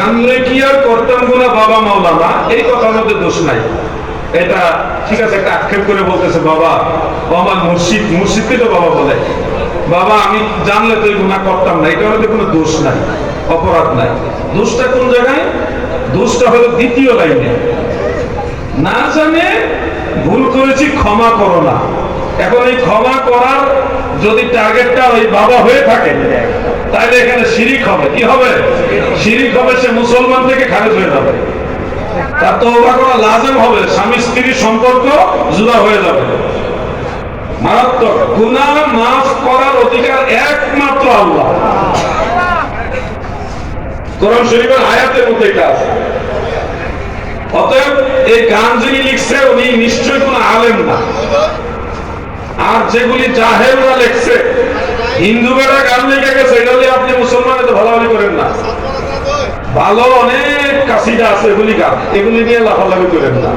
জানলে কি আর করতাম গুনা বাবা মাওলানা, এই কথার মধ্যে দোষ নাই। এটা ঠিক আছে, একটা আক্ষেপ করে বলতেছে বাবা, ও আমার মুর্শিদ, মুর্শিদকে তো বাবা বলে, বাবা আমি জানলে তো এই গুনাহ করতাম না, এটার মধ্যে কোনো দোষ নাই, অপরাধ নাই। দোষটা কোন জায়গায়? দোষটা হলো দ্বিতীয় লাইনে, না জানে ভুল করেছি ক্ষমা করো না। এখন এই ক্ষমা করার যদি টার্গেটটা ওই বাবা হয়ে থাকে, তাহলে এখানে শিরিক হবে। কি হবে? শিরিক হবে, সে মুসলমান থেকে খারিজ হয়ে যাবে, তার তওবা করা লাজিম হবে, স্বামী স্ত্রীর সম্পর্ক জুড়া হয়ে যাবে। মারাত্মক। গুনাহ মাফ করার অধিকার একমাত্র আল্লাহ। কোরআন শরীফের আয়াতের মধ্যে এটা আছে। অতএব এই গান যিনি লিখছে উনি নিশ্চয়ই কোন আলেম না। আর যেগুলি জাহেলরা লিখছে, হিন্দু বেড়া গান লিখে গেছে, এটা আপনি মুসলমানে তো ভালোভাবে করেন না। ভালো অনেক কাসিদা আছে, এগুলি গান, এগুলি নিয়ে লাফালাফি করেন না।